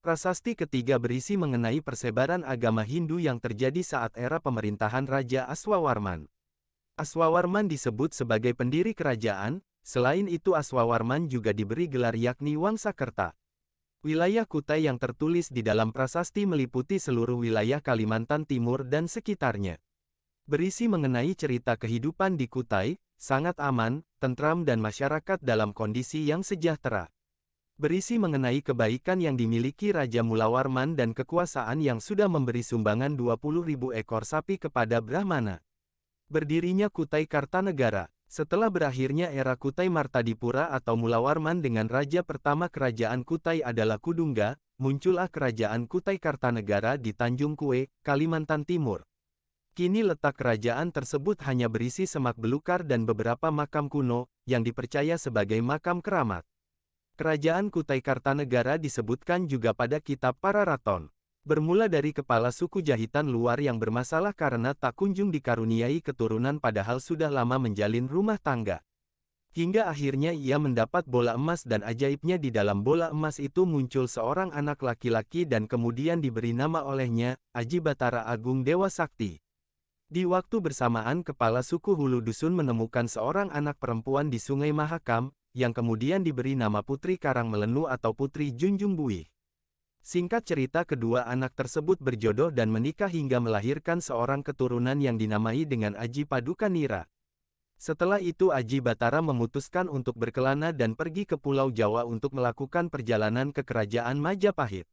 Prasasti ketiga berisi mengenai persebaran agama Hindu yang terjadi saat era pemerintahan Raja Aswawarman. Aswawarman disebut sebagai pendiri kerajaan, selain itu Aswawarman juga diberi gelar yakni Wangsakerta. Wilayah Kutai yang tertulis di dalam prasasti meliputi seluruh wilayah Kalimantan Timur dan sekitarnya. Berisi mengenai cerita kehidupan di Kutai, sangat aman, tentram dan masyarakat dalam kondisi yang sejahtera. Berisi mengenai kebaikan yang dimiliki Raja Mulawarman dan kekuasaan yang sudah memberi sumbangan 20.000 ekor sapi kepada Brahmana. Berdirinya Kutai Kartanegara. Setelah berakhirnya era Kutai Martadipura atau Mulawarman dengan raja pertama kerajaan Kutai adalah Kudungga, muncullah kerajaan Kutai Kartanegara di Tanjung Kue, Kalimantan Timur. Kini letak kerajaan tersebut hanya berisi semak belukar dan beberapa makam kuno, yang dipercaya sebagai makam keramat. Kerajaan Kutai Kartanegara disebutkan juga pada kitab Pararaton. Bermula dari kepala suku jahitan luar yang bermasalah karena tak kunjung dikaruniai keturunan padahal sudah lama menjalin rumah tangga. Hingga akhirnya ia mendapat bola emas dan ajaibnya di dalam bola emas itu muncul seorang anak laki-laki dan kemudian diberi nama olehnya, Aji Batara Agung Dewa Sakti. Di waktu bersamaan kepala suku Hulu Dusun menemukan seorang anak perempuan di Sungai Mahakam, yang kemudian diberi nama Putri Karang Melenu atau Putri Junjung Buih. Singkat cerita kedua anak tersebut berjodoh dan menikah hingga melahirkan seorang keturunan yang dinamai dengan Aji Paduka Nira. Setelah itu Aji Batara memutuskan untuk berkelana dan pergi ke Pulau Jawa untuk melakukan perjalanan ke Kerajaan Majapahit.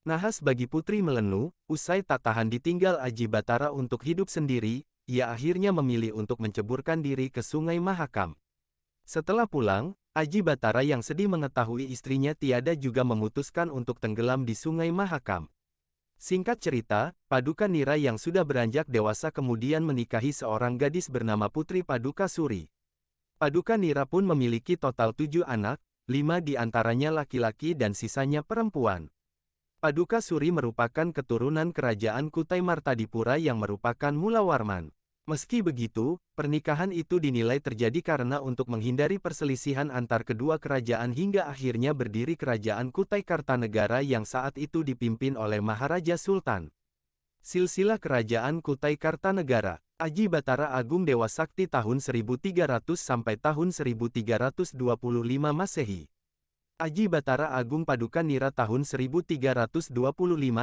Nahas bagi Putri Melenu, usai tak tahan ditinggal Aji Batara untuk hidup sendiri, ia akhirnya memilih untuk menceburkan diri ke Sungai Mahakam. Setelah pulang, Aji Batara yang sedih mengetahui istrinya tiada juga memutuskan untuk tenggelam di Sungai Mahakam. Singkat cerita, Paduka Nira yang sudah beranjak dewasa kemudian menikahi seorang gadis bernama Putri Paduka Suri. Paduka Nira pun memiliki total 7 anak, 5 di antaranya laki-laki dan sisanya perempuan. Paduka Suri merupakan keturunan kerajaan Kutai Martadipura yang merupakan Mulawarman. Meski begitu, pernikahan itu dinilai terjadi karena untuk menghindari perselisihan antar kedua kerajaan hingga akhirnya berdiri kerajaan Kutai Kartanegara yang saat itu dipimpin oleh Maharaja Sultan. Silsilah kerajaan Kutai Kartanegara, Aji Batara Agung Dewa Sakti tahun 1300 sampai tahun 1325 Masehi. Aji Batara Agung Paduka Nira tahun 1325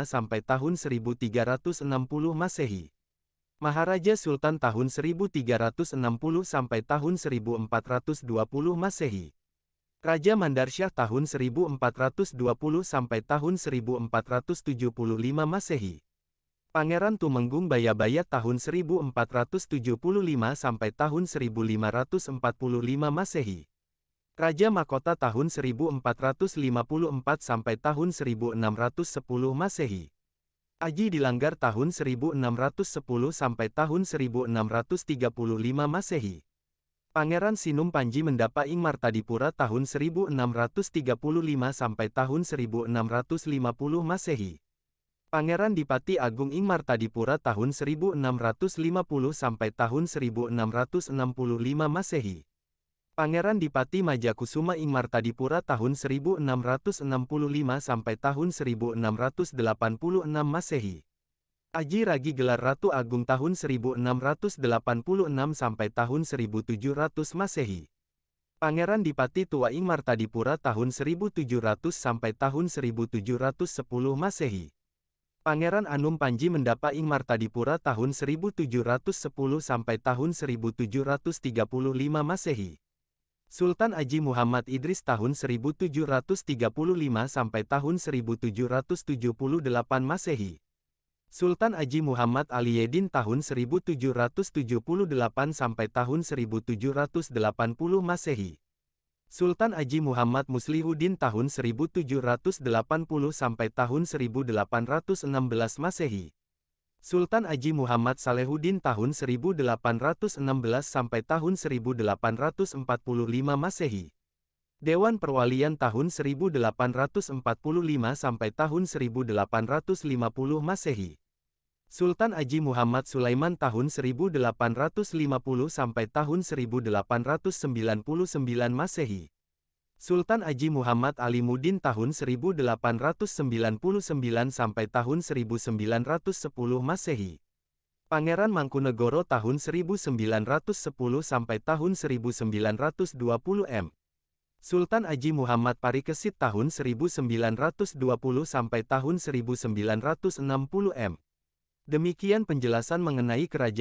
sampai tahun 1360 Masehi. Maharaja Sultan tahun 1360 sampai tahun 1420 Masehi. Raja Mandarsyah tahun 1420 sampai tahun 1475 Masehi. Pangeran Tumenggung Bayabaya tahun 1475 sampai tahun 1545 Masehi. Raja Mahkota tahun 1454 sampai tahun 1610 Masehi. Aji Dilanggar tahun 1610 sampai tahun 1635 Masehi. Pangeran Sinum Panji Mendapa ing Martadipura tahun 1635 sampai tahun 1650 Masehi. Pangeran Dipati Agung ing Martadipura tahun 1650 sampai tahun 1665 Masehi. Pangeran Dipati Majakusuma ing Martadipura tahun 1665 sampai tahun 1686 Masehi. Aji Ragi gelar Ratu Agung tahun 1686 sampai tahun 1700 Masehi. Pangeran Dipati Tua ing Martadipura tahun 1700 sampai tahun 1710 Masehi. Pangeran Anum Panji Mendapa ing Martadipura tahun 1710 sampai tahun 1735 Masehi. Sultan Aji Muhammad Idris tahun 1735 sampai tahun 1778 Masehi. Sultan Aji Muhammad Aliyedin tahun 1778 sampai tahun 1780 Masehi. Sultan Aji Muhammad Muslihuddin tahun 1780 sampai tahun 1816 Masehi. Sultan Aji Muhammad Salehuddin tahun 1816 sampai tahun 1845 Masehi. Dewan Perwalian tahun 1845 sampai tahun 1850 Masehi. Sultan Aji Muhammad Sulaiman tahun 1850 sampai tahun 1899 Masehi. Sultan Haji Muhammad Alimuddin tahun 1899 sampai tahun 1910 Masehi. Pangeran Mangkunegoro tahun 1910 sampai tahun 1920 M. Sultan Haji Muhammad Parikesit tahun 1920 sampai tahun 1960 M. Demikian penjelasan mengenai kerajaan